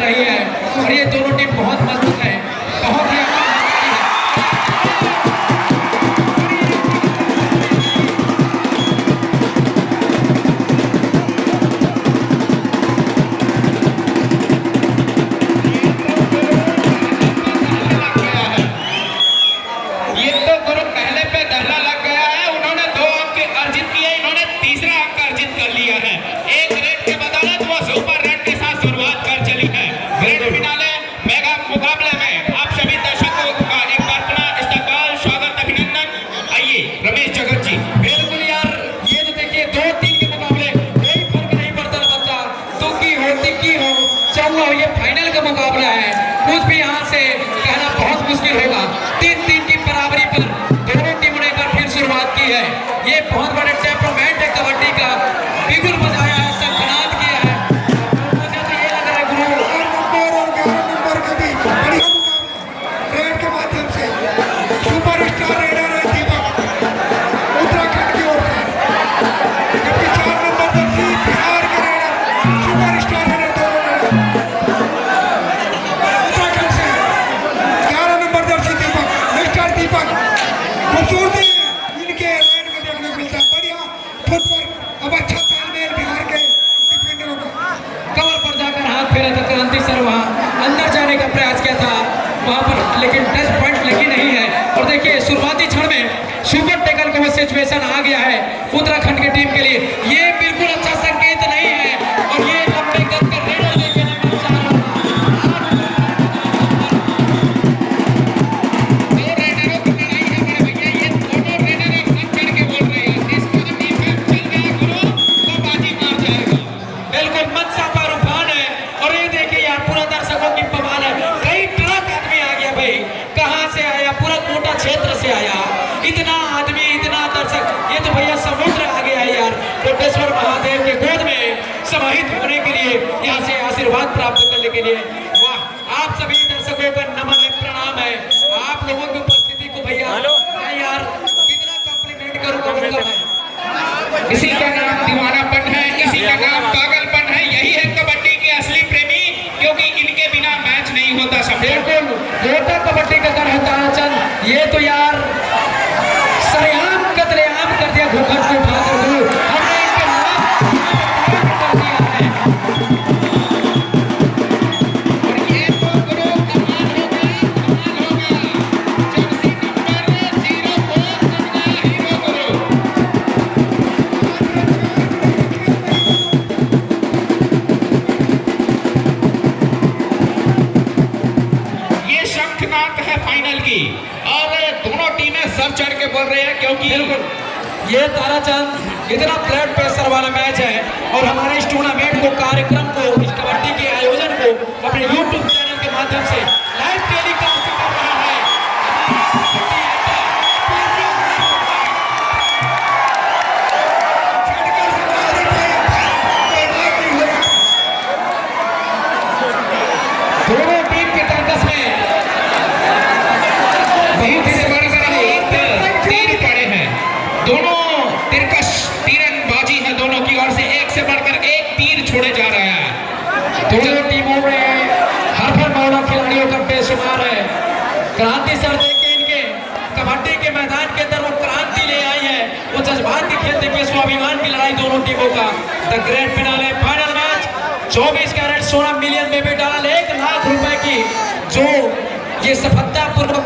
रही है और ये दोनों टीम बहुत मजबूत है, बहुत ही ये फाइनल का मुकाबला है। कुछ भी यहाँ से कहना बहुत मुश्किल होगा। 3-3 की बराबरी पर दोनों टीमों ने एक बार फिर शुरुआत की है। ये बहुत बड़े टेम्परामेंट है कबड्डी का, बिगुल बजाया है, सनसनाहट किया है। मुझे तो ये लग रहा है गुरु नंबर का भी बढ़िया मुकाबला रेड के माध्यम से सुपरस्टार रेडर है दीपक उत्तराखंड की ओर से, जबकि 4 नंबर जर्सी बिहार के रेडर सुपरस्टार रेडर खूबसूरती इनके रेड में देखने को मिलता है। बढ़िया फुटवर्क, अब अच्छा तालमेल बिहार के डिफेंडरों का। कवर पर जाकर हाथ फेरा था क्रांति सर, वहां अंदर जाने का प्रयास किया था वहां पर, लेकिन टच पॉइंट लगी नहीं है। और देखिए शुरुआती क्षण में सुपर टेकल का वो सिचुएशन आ गया है उत्तराखंड की टीम के लिए। ये बिल्कुल अच्छा संकेत नहीं है और ये लंबे कद का रेडर देखने क्षेत्र से आया, इतना आदमी, इतना दर्शक, ये तो भैया समुद्र आ गया है यार। कोटेश्वर महादेव के गोद में समाहित होने के लिए, यहाँ से आशीर्वाद प्राप्त करने के लिए। वाह, आप सभी दर्शकों का नमन है, प्रणाम है। आप लोगों की उपस्थिति को भैया मैं यार कितना कॉम्प्लीमेंट करूँगा। इसी का नाम दीवानापन है, इसी का नाम पागलपन है। यही है कबड्डी के असली प्रेमी, क्योंकि इनके बिना मैच नहीं होता। सब बिल्कुल गोटा कबड्डी का कर है ताराचंद। ये तो यार सरेआम कतलेआम कर दिया, घूंघट को उठाकर गुरु हमने इनके कर दिया है। और ये तो गुरु कमाल हो गया, कमाल हो गया। जर्सी नंबर 04 बन गया हीरो गुरु। ये शंखनाद है फाइनल की, और दोनों टीमें सर चढ़ के बोल रहे हैं, क्योंकि बिल्कुल ये ताराचंद इतना ब्लड प्रेशर वाला मैच है और हमारे इस टूर्नामेंट को, कार्यक्रम को, इस कबड्डी के आयोजन को अपने YouTube चैनल के माध्यम से लाइव टेलीकास्ट कर रहा है। दोनों टीम के तर्कस में तीर पड़े हैं। दोनों तिरकश तीरंदाजी है, दोनों की ओर से एक से बढ़कर एक तीर छोड़े जा रहा है। दोनों टीमों में हर मौला खिलाड़ियों का बेशुमार है। क्रांति सर देखिए, इनके कबड्डी के मैदान के अंदर वो क्रांति ले आई है, वो जज्बात की खेल देखिए, स्वाभिमान की लड़ाई दोनों टीमों का। The grand finale final match 24 carat 16 million में भी डाल 1 लाख रुपए की जो ये सफलतापूर्वक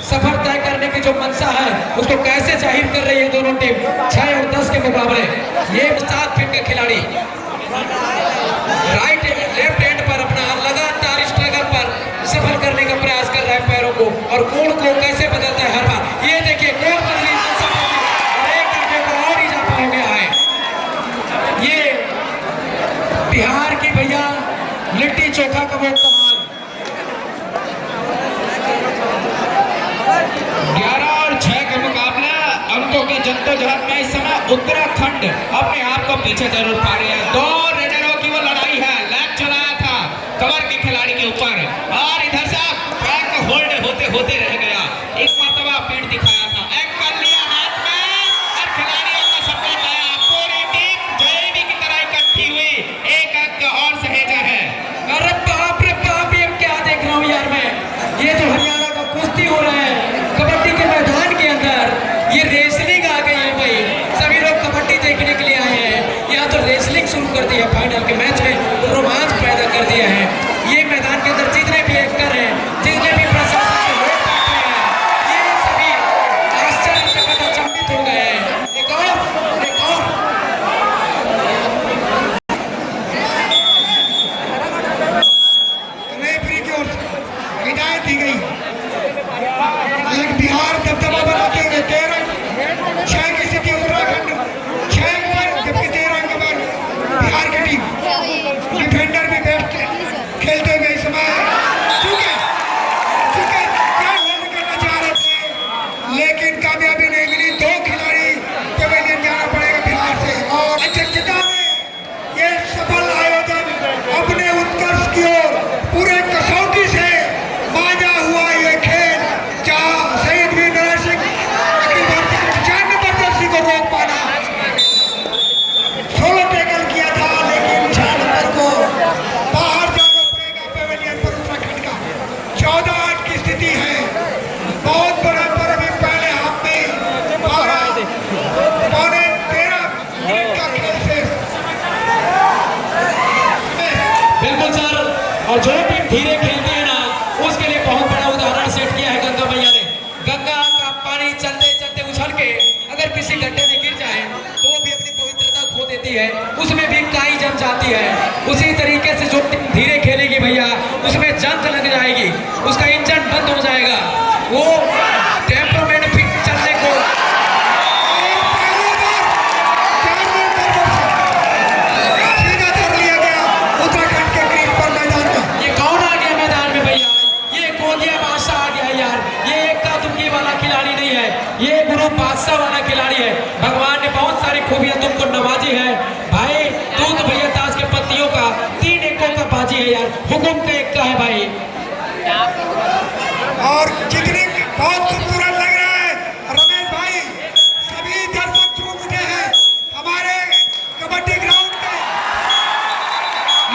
सफर तय करने की जो मंशा है उसको कैसे जाहिर कर रही है दोनों टीम। 6 और 10 के मुकाबले ये 7 फीट के खिलाड़ी राइट लेफ्ट हैंड पर अपना लगातार स्ट्रगल पर सफर करने का प्रयास कर रहा है पैरों को, और कोण को कैसे बदलता है हर बार। ये देखिए कोण बदली और एक आगे को और इजाफा हो गया है। ये बिहार की भैया लिट्टी चोखा का वो कमाल। 11 और 6 के मुकाबला अंकों की जद्दोजहद में इस समय उत्तराखंड अपने आप को पीछे जरूर पा रहे हैं। 2 रेडरों की वो लड़ाई है, लैग चलाया था कवर के खिलाड़ी के ऊपर, और इधर से पैक होल्ड होते होते रह गया। एक मरतबा पेट दिखाया था, एक कर लिया हाथ में, और खिलाड़ियों का सपना पाया। पूरी टीम जलेबी की तरह इकट्ठी हुई, एक अंक और सहेजा है। अरे ये तो हरियाणा का कुश्ती हो रहा है कबड्डी के मैदान के अंदर। ये रेसलिंग आ गई है भाई, सभी लोग कबड्डी देखने के लिए आए हैं। यहाँ तो रेसलिंग शुरू कर दी है, फाइनल के मैच में रोमांच पैदा कर दिया है। ये मैदान के अंदर जितने भी एक्टर हैं, जितने भी प्रशासन के लोग बैठे हैं, ये सभी आश्चर्य से अचंभित हो गए हैं। एक और रेफरी की ओर से हिदायत दी गई। लेकिन बिहार दबदबा बनाते हुए 13-6 की स्थिति उत्तराखंड 6 पर, जबकि 13 के बाद बिहार की टीम डिफेंडर भी बेस्ट खेलते हुए इस समय चुके क्या होल्ड करना चाह रहे थे, लेकिन कामयाबी नहीं मिली। 2 खिलाड़ी पवेलियन जाना पड़ेगा बिहार से। और अध्यक्षता में ये सफल आयोजन अपने उत्कर्ष की ओर पूरे कसौटी से बाजा हुआ ये खेल, जहां शहीद वीर नरहर सिंह अखिल भारतीय 4 नंबर जर्सी को रोक पाना। 16 टैकल किया था, लेकिन 6 नंबर को बाहर जाना पड़ेगा पवेलियन पर उत्तराखंड का। 14-8 की स्थिति है। बहुत बड़ा पर अभी पहले हाफ में 12-13 मिनट का खेल शेष। बिल्कुल सर, और जो टीम धीरे खेलती है ना, उसके लिए बहुत बड़ा उदाहरण सेट किया है गंगा मैया ने। गंगा का पानी चलते चलते उछल के अगर किसी गड्ढे में गिर जाए तो वो भी अपनी पवित्रता खो देती है, उसमें भी काई जम जाती है। उसी तरीके से जो टीम धीरे खेलेगी भैया, उसमें जंग लग जाएगी, उसका इंजन बंद हो जाएगा, वो टेम्परामेंट फिर चलने को सीधा कर लिया गया उत्तराखंड के ग्रीन पर मैदान में। ये कौन आ गया मैदान में भैया? ये गोंदिया बादशाह आ गया यार। ये एक्का दुक्की वाला खिलाड़ी नहीं है, ये गुरु बादशाह वाला खिलाड़ी है। भगवान ने बहुत सारी खूबियां तुमको नवाजी है भाई। तू तो भैया ताश के पत्तियों का 3 एक्कों का बाजी है यार, हुकुम का एक्का है भाई। और जितनी बहुत खूबसूरत लग रहा है रमेश भाई, सभी दर्शक झूम उठे हैं हमारे कबड्डी ग्राउंड पे।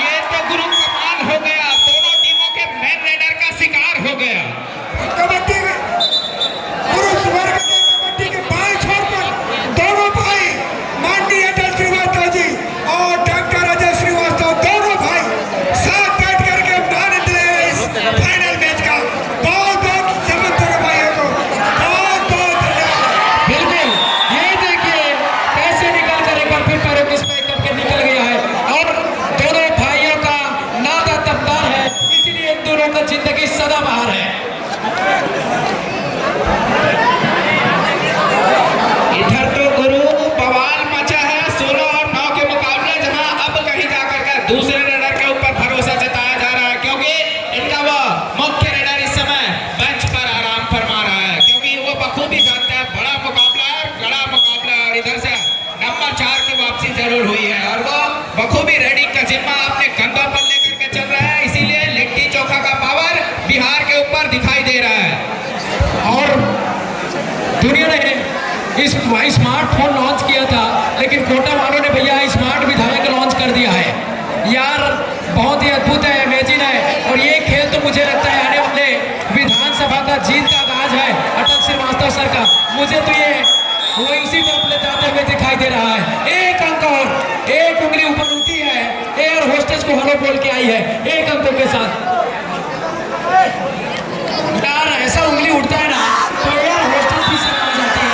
ये तो गुरु कमाल हो गया, दोनों टीमों के मैन रेडर का शिकार हो गया। कबड्डी में पुरुष वर्ग के कबड्डी के बाएं छोर पर दोनों भाई माननीय अटल श्रीवास्तव जी और डॉक्टर अजय श्रीवास्तव, दोनों भाई साथ बैठ करके आनंद ले रहे हैं इस फाइनल मैच का। बहुत बहुत समझ दोनों भाइयों को बहुत बहुत धन्यवाद। बिल्कुल, ये देखिए कैसे निकल कर एक बार फिर पैरों के स्पाइक करके निकल गया है। और दोनों भाइयों का नाता तबदार है, इसीलिए इन दोनों का जिंदगी सदा बाहर है। इधर तो गुरु बवाल मचा है 16 और 9 के मुकाबले, जहां अब कहीं जाकर के दूसरे रेडर के ऊपर भरोसा जताया जा रहा है, क्योंकि इनका वो मुख्य रेडर इस समय बेंच पर आराम फरमा रहा है, क्योंकि वो बखूबी जानता है बड़ा मुकाबला है, कड़ा मुकाबला है। और इधर से नंबर 4 की वापसी जरूर हुई है, और वो बखूबी रेडिंग का जिम्मा अपने कंधों पर लेकर के चल रहा है। इसीलिए लिट्टी चोखा का पावर बिहार के ऊपर दिखाई दे रहा है। और दुनिया ने इस स्मार्टफोन लॉन्च किया था, लेकिन कोटा वालों ने भैया स्मार्ट विधायक लॉन्च कर दिया है यार। बहुत ही अद्भुत है, अमेजिंग है। और ये खेल तो मुझे लगता है आने वाले विधानसभा का जीत का आगाज है अटल श्रीवास्तव सर का। मुझे तो ये वही उसी तरफ ले जाते हुए दिखाई दे रहा है। एक अंक और एक उंगली ऊपर उठी है, एयर होस्टेस को हेलो बोल के आई है 1 अंकों के साथ। यार ऐसा उंगली उठता है ना तो एयर होस्टेस भी शर्मा जाती है।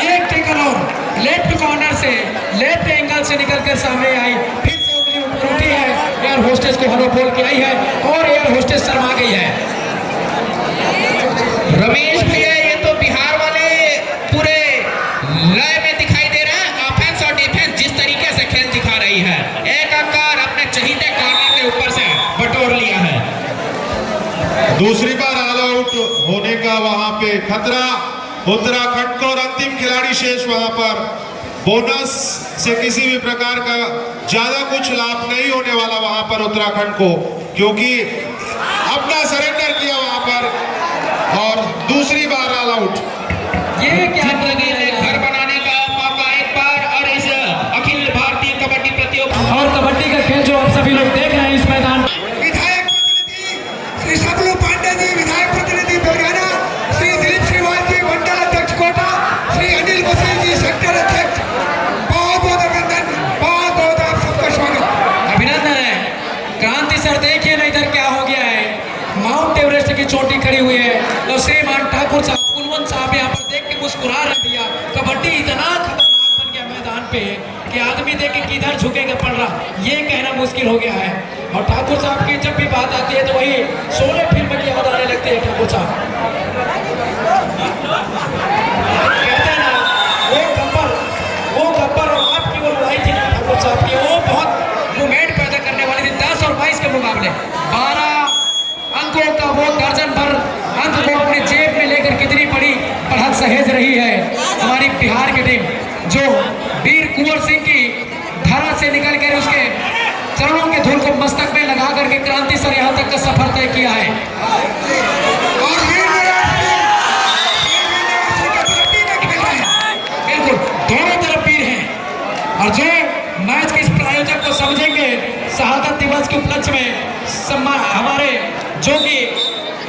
एक टेकल और लेफ्ट कॉर्नर से लेफ्ट एंगल से निकलकर सामने आई, फिर से उंगली ऊपर उठी है, एयर होस्टेस को हेलो बोल के आई है और एयर होस्टेस शर्मा गई है। रमेश भैया, ये तो बिहार वाले पूरे लय में दिखाई दे रहे हैं। ऑफेंस और डिफेंस जिस तरीके से खेल दिखा रही है, एक अंक और अपने चहीते कॉर्नर के ऊपर से बटोर लिया है। दूसरी बार ऑल आउट होने का वहां पे खतरा उत्तराखंड को, और अंतिम खिलाड़ी शेष वहां पर। बोनस से किसी भी प्रकार का ज्यादा कुछ लाभ नहीं होने वाला वहां पर उत्तराखंड को, क्योंकि अपना सरेंडर किया वहां पर और दूसरी बार ऑल आउट। ये क्या जिंदगी में घर बनाने का मौका एक बार, और इस अखिल भारतीय कबड्डी प्रतियोगिता और कबड्डी का खेल जो आप सभी लोग देख रहे हैं इस मैदान विधायक प्रतिनिधि श्री सबलू पांडे सर देखिए ना इधर क्या हो गया है, माउंट एवरेस्ट की चोटी खड़ी हुई है और श्रीमान ठाकुर साहब कुलवंत साहब यहाँ पर देख के मुस्कुरा रहे भैया। कबड्डी इतना खतरनाक बन गया मैदान पे कि आदमी देख के किधर झुकेगा पड़ रहा, ये कहना मुश्किल हो गया है। और ठाकुर साहब की जब भी बात आती है तो वही शोले फिल्म की याद आने लगती है। ठाकुर साहब कहते हैं ना वो गब्बर और आपकी वो लड़ाई थी ना ठाकुर साहब की, वो बहुत मूवमेंट पैदा करने वाली थी। 10 और 22 के मुकाबले 12 अंकों का वो दर्जन भर अंक को अपने जेब में लेकर कितनी बड़ी बढ़त सहेज रही है हमारी बिहार की टीम, जो वीर कुंवर सिंह की धारा से निकल कर उसके चरणों के धूल को मस्तक में लगा करके क्रांति सर यहाँ तक का सफर तय किया है। और बिल्कुल दोनों तरफ वीर हैं और जो मैच के इस प्रायोजक को समझेंगे, शहादत दिवस के उपलक्ष्य में हमारे जो कि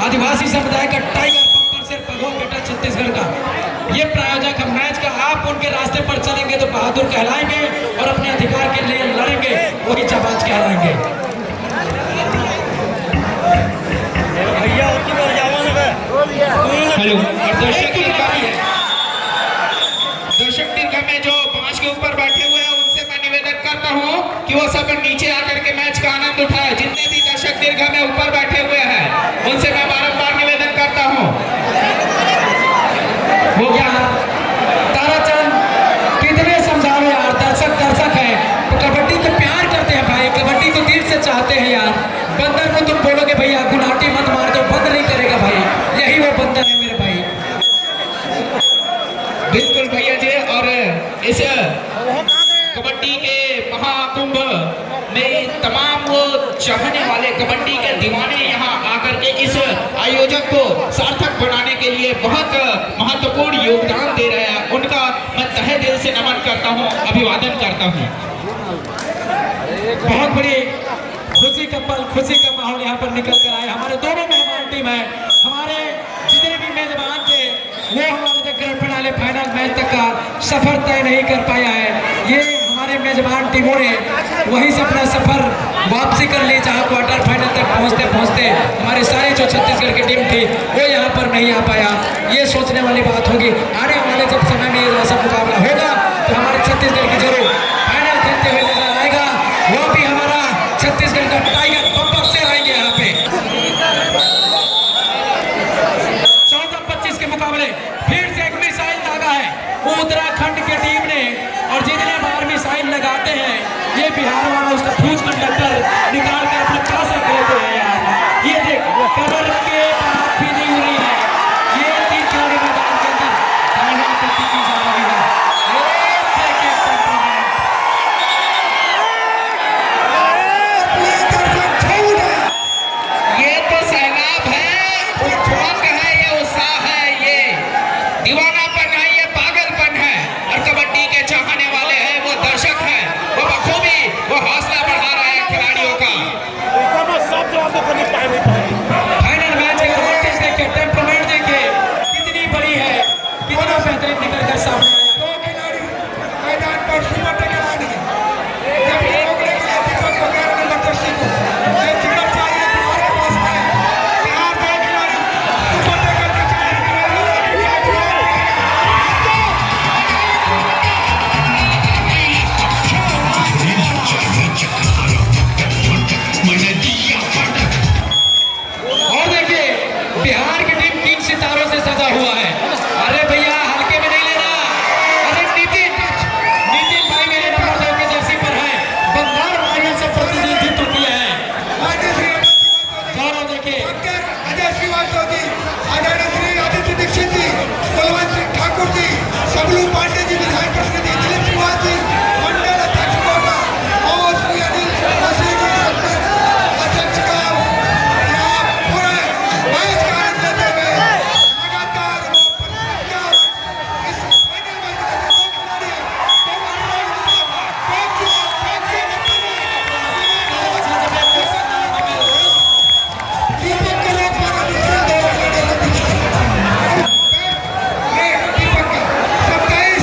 आदिवासी समुदाय का टाइगर बब्बर सिर पगो बेटा छत्तीसगढ़ का ये प्रायोजक है मैच का, आप उनके रास्ते पर चलेंगे तो बहादुर कहलाएंगे और अपने अधिकार के लिए लड़ेंगे वही जाबाज कहलाएंगे। हेलो, और दर्शक दीर्घा में जो 5 के ऊपर बैठे हुए हैं उनसे मैं निवेदन करता हूं कि वो सब नीचे आकर के मैच का आनंद उठाए। जितने भी दर्शक दीर्घा में ऊपर बैठे हुए हैं उनसे मैं बारंबार निवेदन करता हूं। वो क्या ताराचंद कितने समझाओ यार, दर्शक है तो कबड्डी को प्यार करते हैं भाई, कबड्डी को दिल से चाहते हैं यार। बंदर को तुम बोलोगे भैया गुलाटी मत मार दो, बंद नहीं करेगा भाई, यही वो बंदर है मेरे भाई। बिल्कुल भैया जी, और इस कबड्डी के महाकुंभ में तमाम वो चाहने वाले कबड्डी के दीवाने यहाँ आकर के इस आयोजक को सार्थक बनाने के लिए बहुत महत्वपूर्ण योगदान दे रहे हैं। उनका मैं तहे दिल से नमन करता हूँ, अभिवादन करता हूँ। बहुत बड़ी खुशी का पल, खुशी का माहौल यहाँ पर निकल कर आए। हमारे दोनों मेहमान टीम है, हमारे जितने भी मेजबान थे वो हमारे ग्रैंड फिनाले फाइनल मैच तक का सफर तय नहीं कर पाया है। ये हमारे मेजबान टीमों ने वहीं से अपना सफर वापसी कर ली जहाँ क्वार्टर फाइनल तक पहुँचते हमारी सारी जो छत्तीसगढ़ की टीम थी वो यहाँ पर नहीं आ पाया। ये सोचने वाली बात होगी, आने वाले जब समय में ये ऐसा मुकाबला होगा तो हमारे छत्तीसगढ़ की जरूर फाइनल खेलते हुए नजर आएगा। वो भी हमारा छत्तीसगढ़ का टाइगर बब्बर से आएंगे यहाँ पे। 14-25 के मुकाबले फिर से एक मिसाइल दागा है वो उत्तराखंड की टीम ने, और जितने बार मिसाइल लगाते हैं ये बिहार वाला उसका फ्यूज कंडक्टर निकाल के अपने पास रख लेते हैं यार। ये देख कमर के बात भी नहीं हो रही है, ये 3 खिलाड़ी मैदान के अंदर दाहिना प्रति की जा रही है। ये तो सैलाब है, उमंग है, ये उत्साह है, ये दीवानापन है, ये पागलपन है। और कबड्डी के चाहने वाले हैं, वो दर्शक हैं, वो बखूबी वो हौसला बढ़ा रहे हैं खिलाड़ियों का। फाइनल मैच का वोल्टेज देखिए, टेम्परामेंट देखिए कितनी बड़ी है, कितना बेहतरीन निकल कर सामने आया। 2 खिलाड़ी मैदान पर सुपर टेकलानी है। जब ये रोकने के लिए दीपक वगैरह नंबर 10 को ये चिड़प चाहिए बिहार के पास है। बिहार 2 खिलाड़ी सुपर टेकल के चांस में और देखिए बिहार की टीम 3 सितारों से सजा हुआ है। अरे भैया हल्के में नहीं लेना। अरे नितिन भाई मेरे नंबर 2 के जर्सी पर है, बंगाल रॉयल से प्रतिनिधित्व किया है। गौरव देखिए अजय श्रीवास्तव जी, आदरणीय श्री आदित्य दीक्षित जी, कुलवंत सिंह ठाकुर जी, सबलू पांडे जी, विधायक प्रतिनिधि दिलीप कुमार जी, मंडल अध्यक्ष कोटा और श्री अनिल मसीह जी, सरपंच अध्यक्ष का यहाँ पूरे मैच का आनंद लेते हुए लगातार वो पंजाब इस फाइनल मैच में 2 खिलाड़ी हैं। दीपक के लोग द्वारा दूसरे 2 खिलाड़ियों को दीपक का 27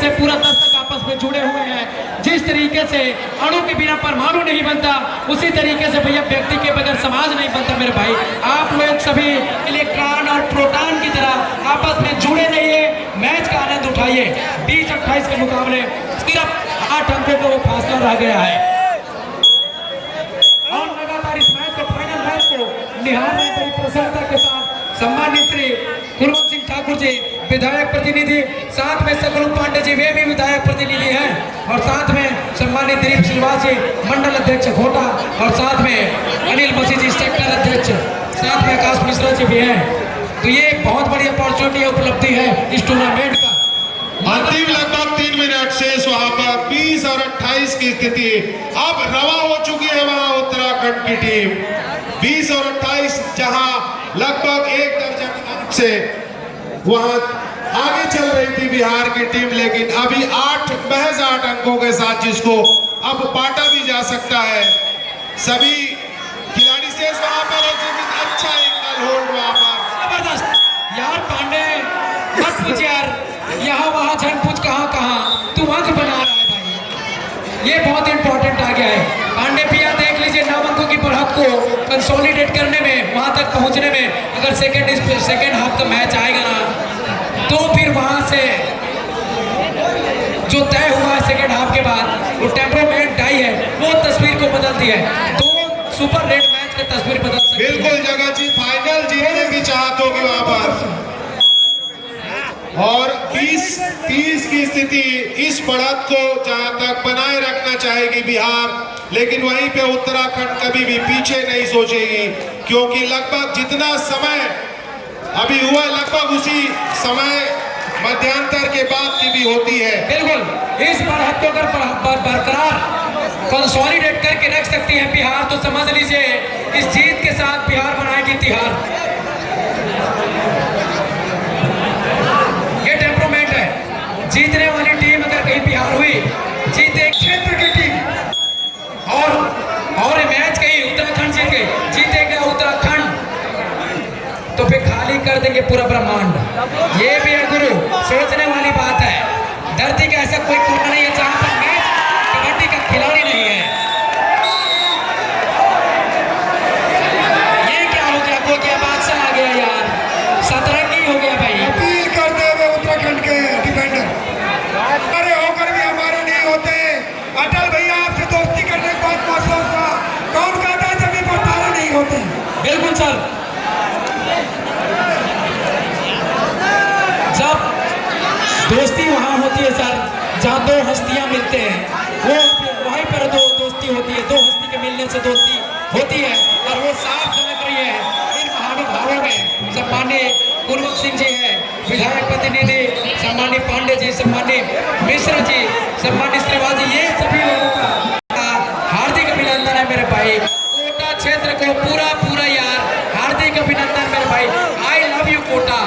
से पूरा दर्शक आपस में जुड़े हुए हैं। जिस तरीके से अणु के बिना परमाणु नहीं बनता, उसी तरीके से भैया व्यक्ति के बगैर समाज नहीं बनता मेरे भाई। आप लोग सभी इलेक्ट्रॉन और प्रोटॉन की तरह आपस में जुड़े रहिए, मैच का आनंद उठाइए। 20-28 के मुकाबले सिर्फ 8 अंकों का वो फासला रह गया है और लगातार इस मैच को, फाइनल मैच को निहारने बड़ी प्रसन्नता के साथ सम्मानित श्री कुलवंत सिंह ठाकुर जी विधायक प्रतिनिधि, साथ में सकलू पांडे जी वे भी विधायक प्रतिनिधि हैं, और साथ में सम्मानित दिलीप श्रीवास जी मंडल अध्यक्ष घोटा, और साथ में अनिल मसीह जी सेक्टर अध्यक्ष, साथ में आकाश मिश्रा जी भी हैं। तो ये बहुत बड़ी अपॉर्चुनिटी उपलब्धि है इस टूर्नामेंट का। अंतिम लगभग 3 मिनट शेष वहां पर 20 और 28 की स्थिति अब रवा हो चुकी है वहां उत्तराखंड की टीम। 20 और 28 जहां लगभग 1 दर्जन अंक से वहां आगे चल रही थी बिहार की टीम, लेकिन अभी महज 8 अंकों के साथ जिसको अब बांटा भी जा सकता है। सभी खिलाड़ी शेष वहां पर अच्छा एंगल होल्ड वहां पर जबरदस्त यार पांडे, मत पूछ यार, यहाँ वहाँ झन पूछ कहाँ तू अंक बना रहा है भाई, ये बहुत इंपॉर्टेंट आ गया है। पांडे भैया देख लीजिए 9 अंकों की बढ़त को कंसोलिडेट करने में, वहां तक पहुंचने में अगर सेकेंड हाफ का मैच आएगा ना, तो फिर वहां से जो तय हुआ है सेकेंड हाफ के बाद वो टेम्परामेंट टाई है, वो तस्वीर को बदलती है। तो सुपर रेड मैच का तस्वीर बदल सकती है। बिल्कुल जगह जी, फाइनल जीतने की चाहत होगी वहां पर, और 20-30 की स्थिति इस बढ़त को जहां तक बनाए रखना चाहेगी बिहार, लेकिन वहीं पे उत्तराखंड कभी भी पीछे नहीं सोचेगी, क्योंकि लगभग जितना समय अभी हुआ लगभग उसी समय मध्यांतर के बाद की भी होती है। बिल्कुल इस बढ़त को अगर बरकरार कंसोलिडेट करके रख सकती है बिहार, तो समझ लीजिए इस जीत के साथ बिहार बनाएगी तिहार। ये टेम्परामेंट है, जीतने वाली टीम अगर कहीं बिहार हुई, जीते क्षेत्र की टीम, और मैच कहीं उत्तराखंड जीतेगा उत्तराखंड, तो फिर खाली कर देंगे पूरा ब्रह्मांड। ये भी है गुरु, सोचने वाली बात है। धरती का ऐसा कोई कोना नहीं है जहां पर मैच कबड्डी का खिलाड़ी नहीं है। ये क्या हो गया, को क्या बादशाह आ गया यार, सतरंगी हो गया भाई। अपील करते हुए उत्तराखंड के डिफेंडर, अरे होकर भी हमारे नहीं होते। अटल भैया आपसे दोस्ती करने के बाद महसूस हुआ, कौन कहता है जमीन पर तारे नहीं होते। बिल्कुल सर, जब दोस्ती वहां होती है सर जहां 2 हस्तियां मिलते हैं, वो वहीं पर दोस्ती होती है। 2 हस्ती के मिलने से दोस्ती होती है, और वो साफ झलक रही है इन महानुभावों में। सम्मानीय कुलवंत सिंह जी है विधायक प्रतिनिधि, सम्मानीय पांडे जी, सम्मानीय मिश्र जी, सम्मानीय श्रीवास जी, ये सभी लोगों का हार्दिक अभिनंदन है मेरे भाई। कोटा क्षेत्र को पूरा यार हार्दिक अभिनंदन मेरे भाई। I love you Kota.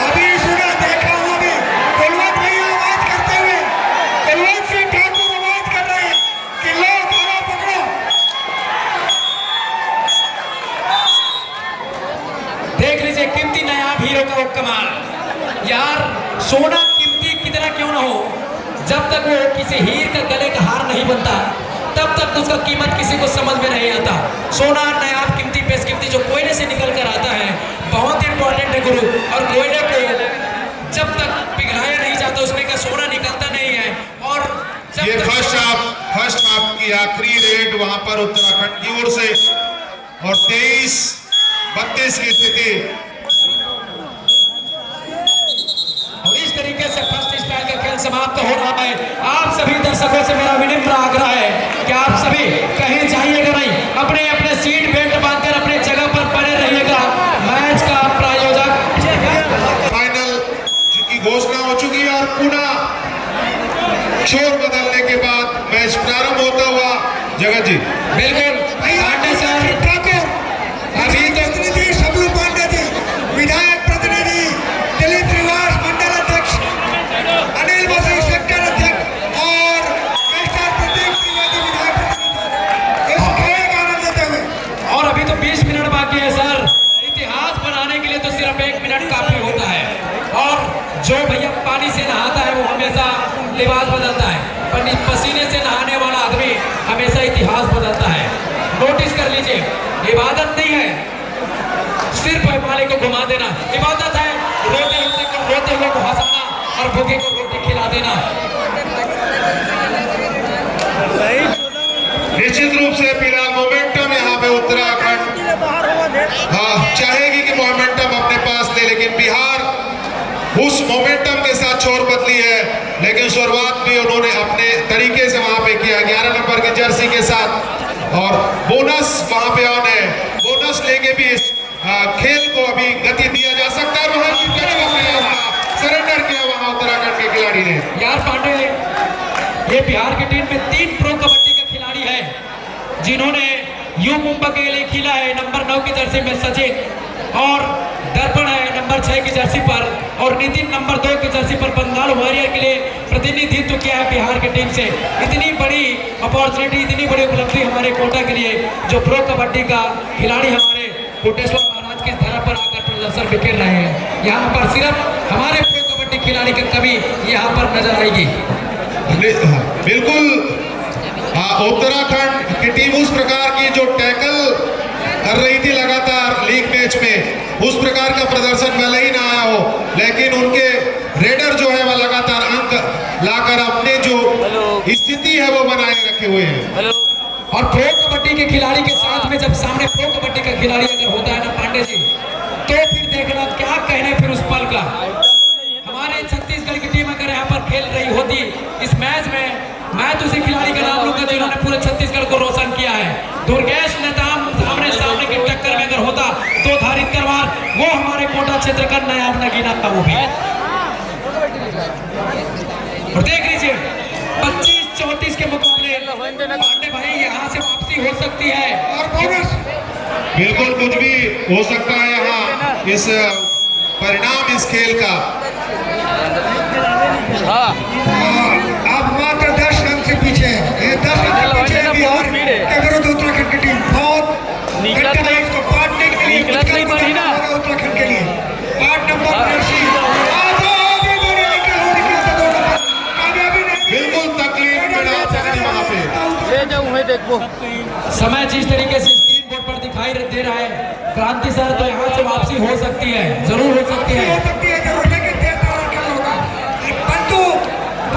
अभी सुना, देखा हूं अभी कुलवंत भैया आवाज करते हुए, कुलवंत सिंह ठाकुर आवाज कर रहे हैं कि लो धारा पकड़ो। देख लीजिए कीमती नायाब हीरो का वो कमाल यार। सोना कीमती कितना क्यों ना हो, जब तक वो किसी हीर का गले का हार नहीं बनता, तब तक उसका कीमत किसी को समझ में नहीं आता। सोना नायाब कीमती बेशकीमती जो कोयले से निकल कर आता है, बहुत इंपॉर्टेंट है गुरु। और कोयले को जब तक पिघलाया नहीं जाता उसमें का सोना निकलता नहीं है। और जब ये तक फर्स्ट हाफ की आखिरी रेड वहां पर उत्तराखंड की ओर से, और 23-32 की स्थिति। और इस तरीके से फर्स्ट स्टाइल का खेल समाप्त हो रहा है। आप सभी दर्शकों से मेरा विनम्र आग्रह है कि आप सभी कहीं जाइएगा नहीं, अपने अपने सीट बेल्ट बांधकर अपने जगह पर पड़े रहिएगा। मैच का प्रायोजक फाइनल की घोषणा हो चुकी है, और पुनः शोर बदलने के बाद मैच प्रारंभ होता हुआ। जगत जी बिल्कुल पांडे सर, ठाकुर अभी तो प्रतिनिधि सबलू पांडे जी, विधायक प्रतिनिधि दिलीप श्रीवास मंडल अध्यक्ष, अनिल मसीह सेक्टर अध्यक्ष, और मिस्टर प्रदीप त्रिवेदी विधायक प्रतिनिधि, इस खेल का आनंद लेते हुए। और अभी तो 20 पानी से नहाता है वो हमेशा लिबास बदलता है, पर पसीने से नहाने वाला आदमी हमेशा इतिहास बदलता है। नोटिस कर लीजिए, इबादत नहीं है सिर्फ मालिक को घुमा देना, इबादत है रोते हुए को हंसाना और भूखे को रोटी खिला देना। निश्चित रूप से फिलहाल मोमेंटम यहाँ पे उत्तराखंड चाहेगी कि मोमेंटम अपने पास ले, लेकिन बिहार उस मोमेंटम के साथ छोर बदली है, लेकिन शुरुआत भी उन्होंने अपने तरीके से वहां पे किया 11 नंबर की जर्सी के साथ, और बोनस वहां पे ऑन है। बोनस लेके भी इस खेल को अभी गति दिया जा सकता है। सरेंडर किया वहां उत्तराखंड के खिलाड़ी ने। यार पांडे, ये बिहार की टीम में 3 प्रो कबड्डी के खिलाड़ी है जिन्होंने यू मुंबई के लिए खेला है। नंबर 9 की जर्सी में सचिन, और दर्पण है नंबर 6 की जर्सी पर, और नितिन नंबर 2 की जर्सी पर बंगाल वॉरियर के लिए प्रतिनिधित्व किया है बिहार की टीम से। इतनी बड़ी अपॉर्चुनिटी, इतनी बड़ी उपलब्धि हमारे कोटा के लिए, जो प्रो कबड्डी का खिलाड़ी हमारे कोटेश्वर महाराज के धरा पर आकर प्रदर्शन बिखेर रहे हैं। यहाँ पर सिर्फ हमारे प्रो कबड्डी खिलाड़ी की कमी यहाँ पर नजर आएगी। बिल्कुल, उत्तराखंड की टीम उस प्रकार की जो टैकल कर रही थी लगातार लीग मैच में, उस प्रकार का प्रदर्शन भले ही ना आया हो, लेकिन उनके रेडर जो है वह लगातार अंक लाकर अपने जो स्थिति है वो बनाए रखे हुए हैं। और प्रो कबड्डी के खिलाड़ी के साथ में जब सामने प्रो कबड्डी का खिलाड़ी अगर होता है ना पांडे जी, तो फिर देखना क्या कहने फिर उस पल का। हमारे छत्तीसगढ़ की टीम अगर यहाँ पर खेल रही होती इस मैच में, मैं तो उसी खिलाड़ी का नाम लूंगा जिन्होंने पूरे छत्तीसगढ़ को रोशन किया है। दुर्गेश नेताम सामने की टक्कर में अगर होता तो धारित करवार, वो हमारे कोटा क्षेत्र का नया नगीना था वो भी। और देख लीजिए 25-34 के मुकाबले पांडे भाई यहाँ से वापसी हो सकती है। और बोनस बिल्कुल कुछ भी हो सकता है यहाँ इस परिणाम इस खेल का। आप मात्र 10 रन से पीछे है। ये 10 रन से पीछे है बिहार के विरुद्ध उत्तराखंड की टीम। बहुत इसको पाटने के लिए उत्तराखंड के लिए 8 नंबर जर्सी बिल्कुल तकलीफ में वहाँ पे ले जाऊँ मैं देखो। समय जिस तरीके से स्क्रीन बोर्ड पर दिखाई दे रहा है, क्रांति सर, तो यहाँ से वापसी हो सकती है, जरूर हो सकती है। जरूर, लेकिन देर दौरान खेल होगा, परंतु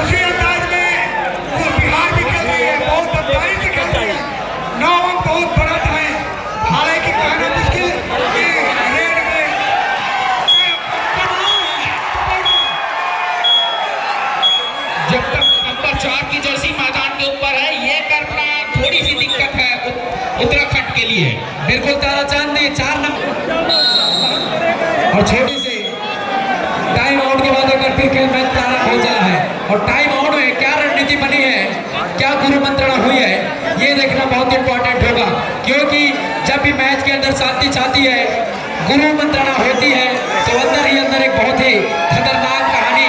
उसी अंदाज में वो बिहार भी खेल रही है, बहुत बदलाई से खेल रही है। 9 अंक बहुत बड़ा था, हालांकि कहना मुश्किल कि रेड में जब तक नंबर 4 की जर्सी मैदान के ऊपर है, ये करना थोड़ी सी दिक्कत है उत्तराखंड के लिए। बिल्कुल तारा चांदी 4 नंबर और छोटी सी टाइम आउट के बाद अगर फिर खेल मैच तारा हो चला है, और टाइम आउट में क्या रणनीति बनी है, क्या गुरु मंत्रणा हुई है, ये देखना बहुत इंपॉर्टेंट होगा। क्योंकि जब भी मैच के अंदर शांति छाती है, गुरु मंत्रणा होती है, तो अंदर ही अंदर एक बहुत ही खतरनाक कहानी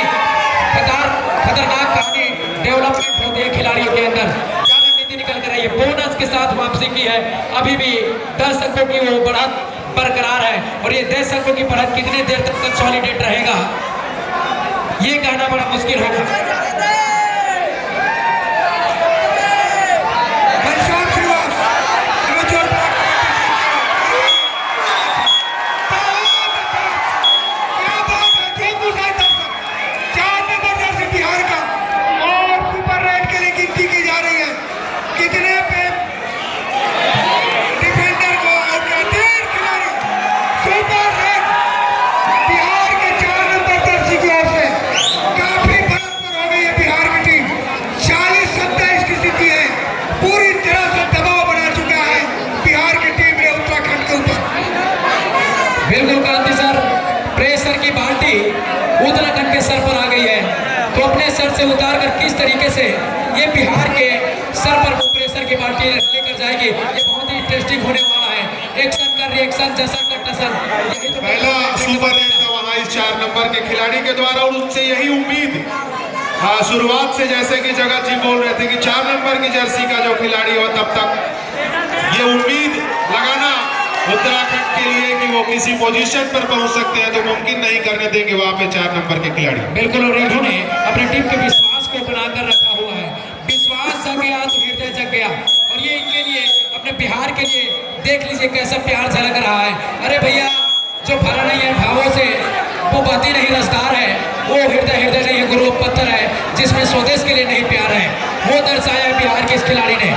डेवलपमेंट होती है खिलाड़ियों के अंदर। क्या रणनीति निकल कर आई है, बोनस के साथ वापसी की है। अभी भी 10 अंकों की वो बढ़त बरकरार है, और ये 10 अंकों की बढ़त कितने देर तक कंसोलिडेट रहेगा ये कहना बड़ा मुश्किल होगा। बिल्कुल क्रांति सर, प्रेशर की बाल्टी उत्तराखंड के सर पर आ गई है, तो अपने सर से उतार कर किस तरीके से ये बिहार के सर पर वो प्रेशर की बाल्टी लेकर जाएगी, ये बहुत ही इंटरेस्टिंग होने वाला है। एक्शन का रिएक्शन, जसन का टसन, यही तो पहला सुपर हिट था वहाँ इस 4 नंबर के खिलाड़ी के द्वारा, और उनसे यही उम्मीद शुरुआत से, जैसे कि जगत जी बोल रहे थे कि 4 नंबर की जर्सी का जो खिलाड़ी हो, तब तक ये उम्मीद लगाना उत्तराखंड के लिए कि कि वो किसी पोजीशन पर पहुंच सकते हैं तो मुमकिन नहीं करने देंगे वहां पे 4 नंबर के खिलाड़ी। बिल्कुल, और इन्होंने अपनी टीम के विश्वास को बनाकर रखा हुआ है। विश्वास जग गया तो हृदय जग गया, और ये इनके लिए, अपने बिहार के लिए देख लीजिए कैसा प्यार झलक रहा है। अरे भैया, जो भरा नहीं है भावों से, वो बाती नहीं रसदार है, वो हृदय नहीं है, गुरु पत्थर है, जिसमें स्वदेश के लिए नहीं प्यार है, वो दर्शाया बिहार के इस खिलाड़ी ने।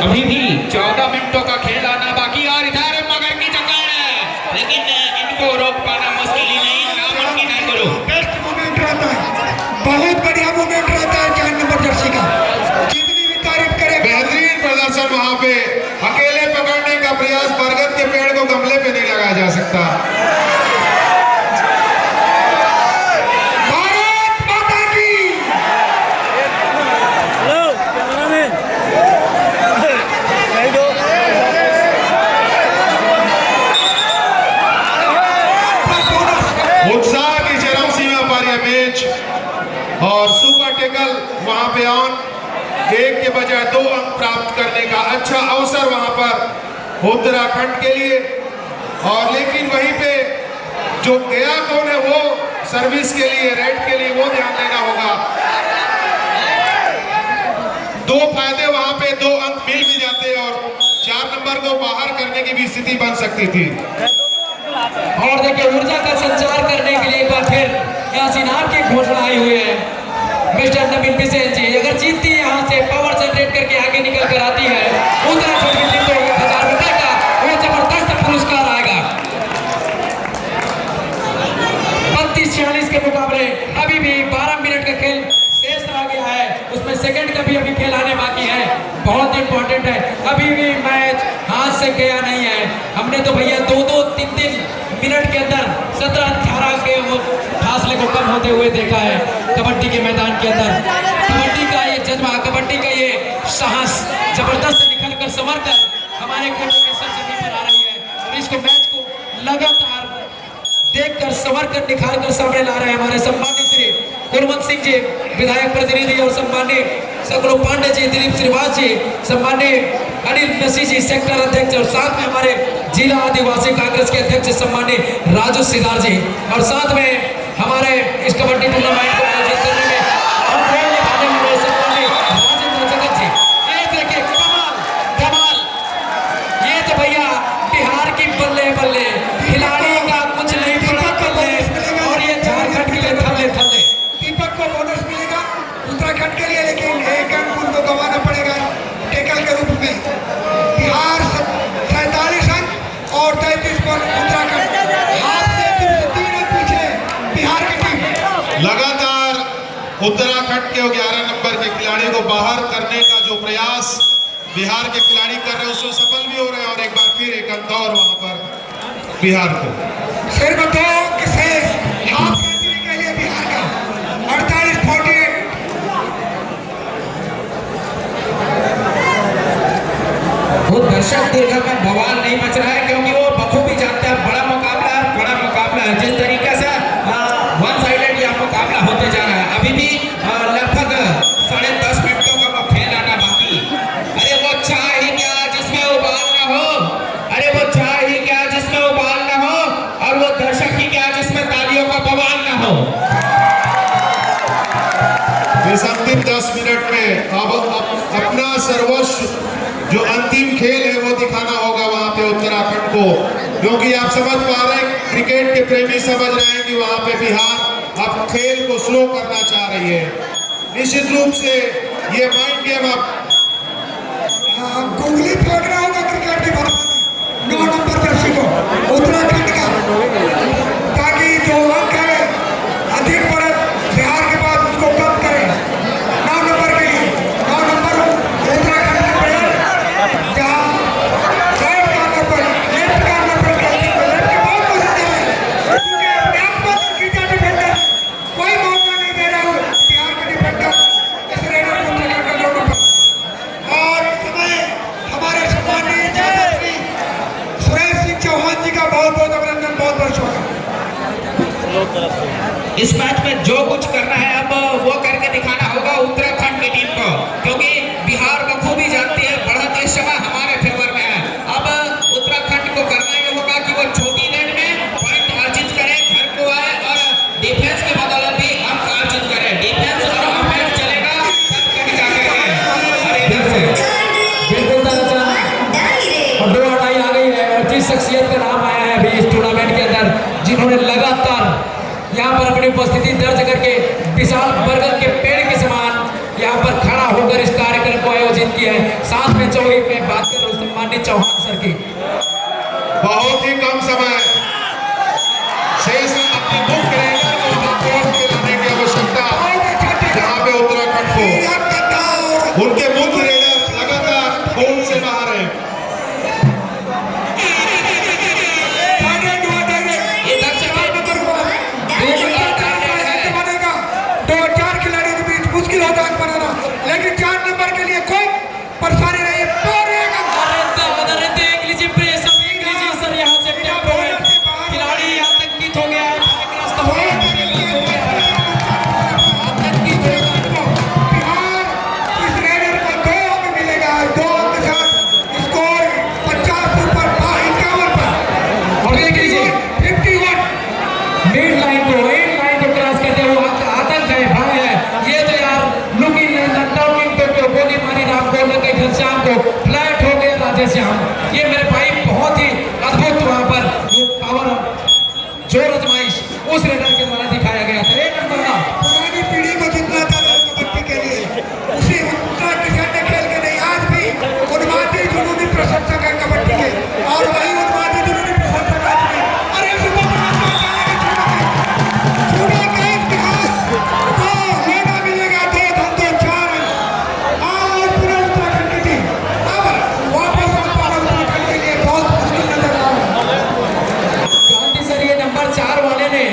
अभी भी 14 मिनटों का खेल आना बाकी, और इधर मगर की जकड़ है, लेकिन इनको रोक पाना मुश्किल ही नहीं, नामुमकिन है गुरु। बेस्ट मोमेंट रहता है, बहुत बढ़िया मोमेंट रहता है 4 नंबर जर्सी का, जितनी भी तारीफ करे। बेहतरीन प्रदर्शन वहां पे, अकेले पकड़ने का प्रयास, बरगद के पेड़ को गमले पे नहीं लगाया जा सकता। भारत माता की। उत्साह की चरम सीमा पर यह मैच, और सुपर टेकल वहां पे ऑन, 1 के बजाय 2 अंक प्राप्त करने का अच्छा अवसर वहां पर उत्तराखंड के लिए। और लेकिन वहीं पे जो गया कौन है, वो सर्विस के लिए, रेड के लिए, वो ध्यान देना होगा। 2 फायदे वहां पे, 2 अंक मिल भी जाते और 4 नंबर को बाहर करने की भी स्थिति बन सकती थी। और देखिए, ऊर्जा का संचार करने के लिए एक बार फिर यहाँ से इनाम की घोषणा आई हुई है। मिस्टर नवीन बिसेन जी अगर जीतती है, यहाँ से पावर जनरेट करके आगे निकल कर आती है उत्तराखंड की टीम, तो 1000 रुपए का वो जबरदस्त पुरस्कार आएगा। 32-46 के मुकाबले अभी भी 12 मिनट का खेल शेष रह गया है, उसमें सेकंड का भी अभी खेल आने बाकी है, बहुत इंपॉर्टेंट है। अभी भी मैच हाथ से गया नहीं है। हमने तो भैया 2-2, 3-3 मिनट के अंदर 17-18 के वो फासले को कम होते हुए देखा है कबड्डी के मैदान के अंदर। कबड्डी का ये जज्बा, कबड्डी का ये साहस जबरदस्त निखर कर संवर कर हमारे कोर्ट में सरजमी पर आ रही है, और इसको मैच को लगातार देखकर संवर कर निखार कर सामने ला रहे हैं हमारे सम्मानित श्री गुरवंत सिंह जी विधायक प्रतिनिधि, और सम्मानित सगरो पांडे जी, दिलीप श्रीवास जी, सम्मानित अनिल नसी जी सेक्टर अध्यक्ष, और साथ में हमारे जिला आदिवासी कांग्रेस के अध्यक्ष सम्मानित राजू सिदार जी, और साथ में हमारे इस कबड्डी टूर्नामेंट को आयोजित करने में राजेंद्र जगत जी। ये देखिए कमाल, ये तो भैया बिहार की बल्ले बल्ले, खिलाड़ी का कुछ नहीं पड़ा बल्ले, और ये झारखंड के लिए थल्ले। दीपक को बोनस मिलेगा उत्तराखंड के लिए, लेकिन 1 अंक उनको गंवाना पड़ेगा टेकल के रूप में। बिहार 47 अंक और 33 पर उत्तराखंड, हाथ से 3 अंक पीछे बिहार की टीम। लगातार उत्तराखंड के 11 नंबर के खिलाड़ी को बाहर करने का जो प्रयास बिहार के खिलाड़ी कर रहे हैं, उसमें सफल भी हो रहे हैं, और एक बार फिर 1 अंक और वहां पर बिहार को। सिर्फ 2 के शेष हाफ सेंचुरी के लिए बिहार का 48-48। वो दर्शक दीर्घ में बवाल नहीं मच रहा है, क्योंकि वो बखूबी जानते हैं बड़ा मुकाबला है, जिस तरीके से 1 साइडेड यह मुकाबला होते जा रहा है। अभी भी लगभग 10.5 मिनटों का वो खेल आना बाकी। अरे वो चाय ही क्या जिसमें उबाल ना हो, अरे वो चाय ही क्या जिसमें उबाल ना हो, और वो दर्शक ही क्या जिसमें तालियों का बवाल ना हो। इस अंतिम 10 मिनट में अब अपना सर्वस्व जो अंतिम खेल है वो दिखाना होगा वहां पे उत्तराखंड को, क्योंकि आप समझ पा रहे हैं, क्रिकेट के प्रेमी समझ रहे हैं कि वहां पे बिहार अब खेल को स्लो करना चाह रही है। निश्चित रूप से ये माइंड गेम अब गुगली फेंकना होगा क्रिकेट की भाषा में 9 नंबर जर्सी को उत्तराखंड का, ताकि जो अंक है अधिक बढ़े बिहार के पास, उसको कम करें 9 नंबर के लिए। 9 नंबर उत्तराखंड के प्लेयर जहाँ राइट कार्नर पर, लेफ्ट कार्नर पर लेफ्ट के बहुत कोशिश कर रहे हैं, क्योंकि अपने आप को अंदर खींचा डिफेंडर, कोई मौका नहीं दे रहा है बिहार के डिफेंडर इस रेडर को उत्तराखंड का 9 नंबर। और इस समय हमारे सम्मानीय चाचा श्री सुरेश सिंह चौहान जी का बहुत बहुत अभिनंदन, बहुत बहुत शुभकामनाएं। इस मैच में जो कुछ करना है अब वो करके दिखाना होगा उत्तराखंड की टीम को, क्योंकि बिहार बखूबी जानती है बढ़त इस समय हमारे फेवर में है। अब उत्तराखंड को करना ये होगा कि वो छोटी रेड में पॉइंट अर्जित करे, घर को आए और डिफेंस के बदौलत भी अंक अर्जित करे। डिफेंस और ऑफेंस चलेगा तब कहीं जाकर और इधर से बिल्कुल दरअसल और 2 हटाई आ गई है और जिस शख्सियत का नाम आया है अभी इस टूर्नामेंट के अंदर, जिन्होंने लगातार यहाँ पर अपनी उपस्थिति दर्ज करके विशाल बरगद के पेड़ के समान यहाँ पर खड़ा होकर इस कार्यक्रम को आयोजित किया है। साथ में चौही में बात कर रहा हूँ सम्मानित चौहान सर की। बहुत ही कम समय शेष अपने मुख्य रेडर को सपोर्ट के लाने की आवश्यकता यहाँ पे उत्तराखंड को। उनके मुख्य रेडर लगातार बोर्ड से बाहर है। लेकिन 4 नंबर के लिए कोई परेशानी नहीं है। सर यहाँ से खिलाड़ी आतंकित हो गया है, बिहार इस रेडर को 2 अंक मिलेगा, 2 अंक के साथ स्कोर 50 ऊपर 51 पर। और देख लीजिए 51 मिड लाइन को क्रॉस करते हुए आतंक है, भय है। ये तो यार लुकिंग तो गोली मारी राम को लगे, घनश्याम को फ्लैट हो गया राधेश्याम। ये मेरे भाई बहुत ही अद्भुत वहां पर वो पावर जोर आजमाइश उस रेडर के द्वारा दिखाया गया था। एक नंबर पुरानी पीढ़ी को जितना था कबड्डी के लिए उसी उतना किसान ने खेल के नहीं, आज भी उन्मादी जुनूनी प्रशंसक है कबड्डी के, और वही उन्मादी जुनूनी प्रशंसक आज भी। अरे छूटा का इतिहास तो लेना मिलेगा 2 धंधे 4 अंक और पूरे उत्तराखंड की टीम अब वापस उत्तराखंड के लिए बहुत मुश्किल नजर आ रहा है। क्रांति सर ये नंबर 4 वाले ने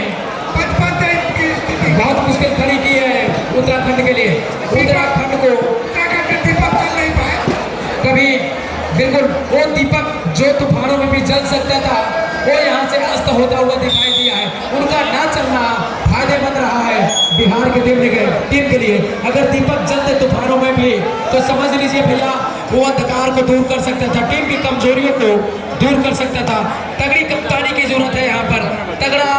55 की स्थिति बहुत मुश्किल खड़ी की है उत्तराखंड के लिए। उत्तराखंड को उत्तराखंड में दीपक चल नहीं पाए। कभी बिल्कुल वो दीपक जो तूफानों में भी जल सकता था वो यहाँ से अस्त होता हुआ दिखाई दिया है। उनका ना चलना फायदेमंद रहा है बिहार के टीम के लिए। अगर दीपक जलते तूफानों में भी तो समझ लीजिए भैया वो अंधकार को दूर कर सकता था, टीम की कमजोरियों को दूर कर सकता था। तगड़ी कप्तानी की जरूरत है यहाँ पर, तगड़ा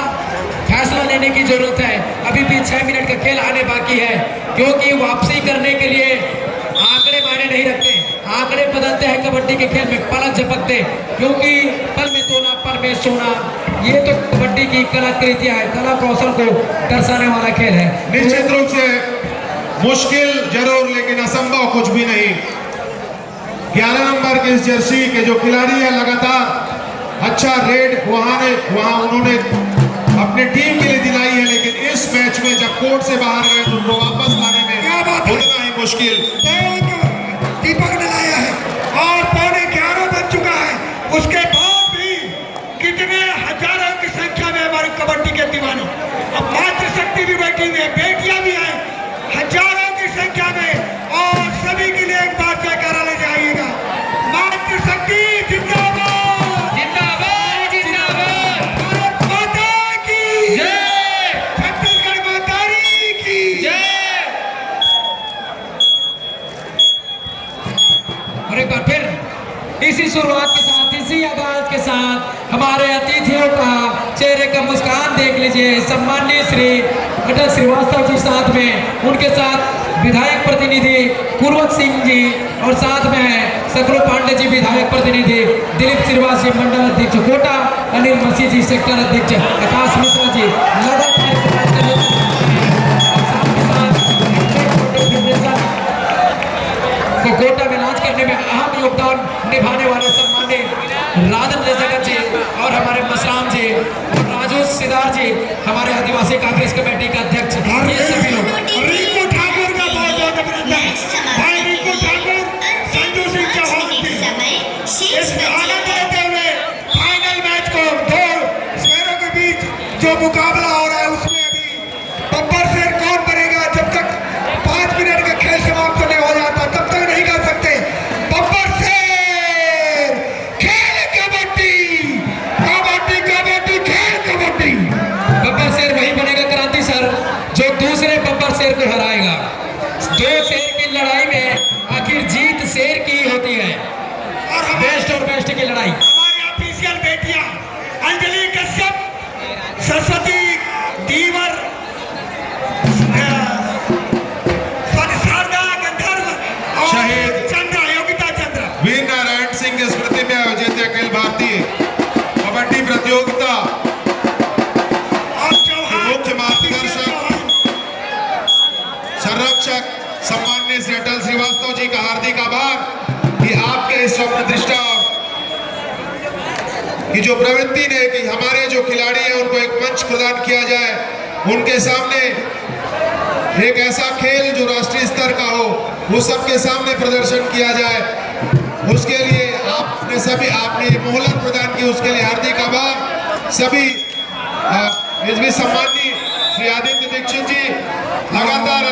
फैसला लेने की जरूरत है। अभी भी 6 मिनट का खेल आने बाकी है, क्योंकि वापसी करने के लिए आंकड़े मायने नहीं रखते। आंकड़े बदलते हैं कबड्डी के खेल में, पलक झपकते, क्योंकि पल में तोना पल में सोना, ये तो कबड्डी की कलाकृतियां है, कला कौशल को दर्शाने वाला खेल है। निश्चित रूप से मुश्किल जरूर लेकिन असंभव कुछ भी नहीं। 11 नंबर के इस जर्सी के जो खिलाड़ी है लगातार अच्छा रेड वहां उन्होंने अपने टीम के लिए दिलाई है, लेकिन इस मैच में जब कोर्ट से बाहर गए तो उनको वापस लाने में उतना ही मुश्किल। दीपक ने लाया है और 11:15 बज चुका है, उसके बाद भी कितने हजारों की संख्या में हमारी कबड्डी के दीवाने, अब मातृशक्ति भी बैठी हुई है, बेटियां भी हैं हजारों की संख्या में, और सभी के लिए एक बार जयकारा ले जाइएगा। मातृशक्ति जिंदाबाद जिंदाबाद जिंदाबाद। भारत माता की जय, छत्तीसगढ़ मातारी की जय। और एक बार फिर इसी शुरुआत के साथ, इसी आगाज के साथ हमारे अतिथियों का चेहरे का मुस्कान देख लीजिए। सम्माननीय श्री अटल श्रीवास्तव जी साथ में, उनके साथ विधायक प्रतिनिधि कुरवत सिंह जी, और साथ में सकरू पांडे जी विधायक प्रतिनिधि, दिलीप श्रीवास जी मंडल अध्यक्ष कोटा, अनिल मसीह जी सेक्टर अध्यक्ष, आकाश मिश्रा जी लगातार को कोटा में लॉन्च करने में अहम योगदान निभाने वाले सम्मानित राजन जगत जी और हमारे मसराम जी और राजू सिदार जी, हमारे आदिवासी कांग्रेस कमेटी का अध्यक्ष, ये सभी लोग। रिंकू ठाकुर का बहुत बहुत अभिनंदन। भाई रिंकू ठाकुर, संजू सिंह चौहान इस आनंद लेते हुए फाइनल मैच को 2 शेरों के बीच जो मुकाबला हो रहा है उसमें अभी बब्बर शेर कौन बनेगा, जब तक 5 मिनट का खेल समाप्त नहीं हो जाता तब तक नहीं कर सकते। बब्बर शेर खेल कबड्डी, कबड्डी कबड्डी खेल कबड्डी। बब्बर शेर वही की जो प्रवृत्ति ने कि हमारे जो खिलाड़ी हैं उनको एक मंच प्रदान किया जाए, उनके सामने एक ऐसा खेल जो राष्ट्रीय स्तर का हो वो सबके सामने प्रदर्शन किया जाए, उसके लिए आपने मोहलत प्रदान की, उसके लिए हार्दिक आभार। सभी इसमें सम्माननीय श्री आदित्य दीक्षित जी लगातार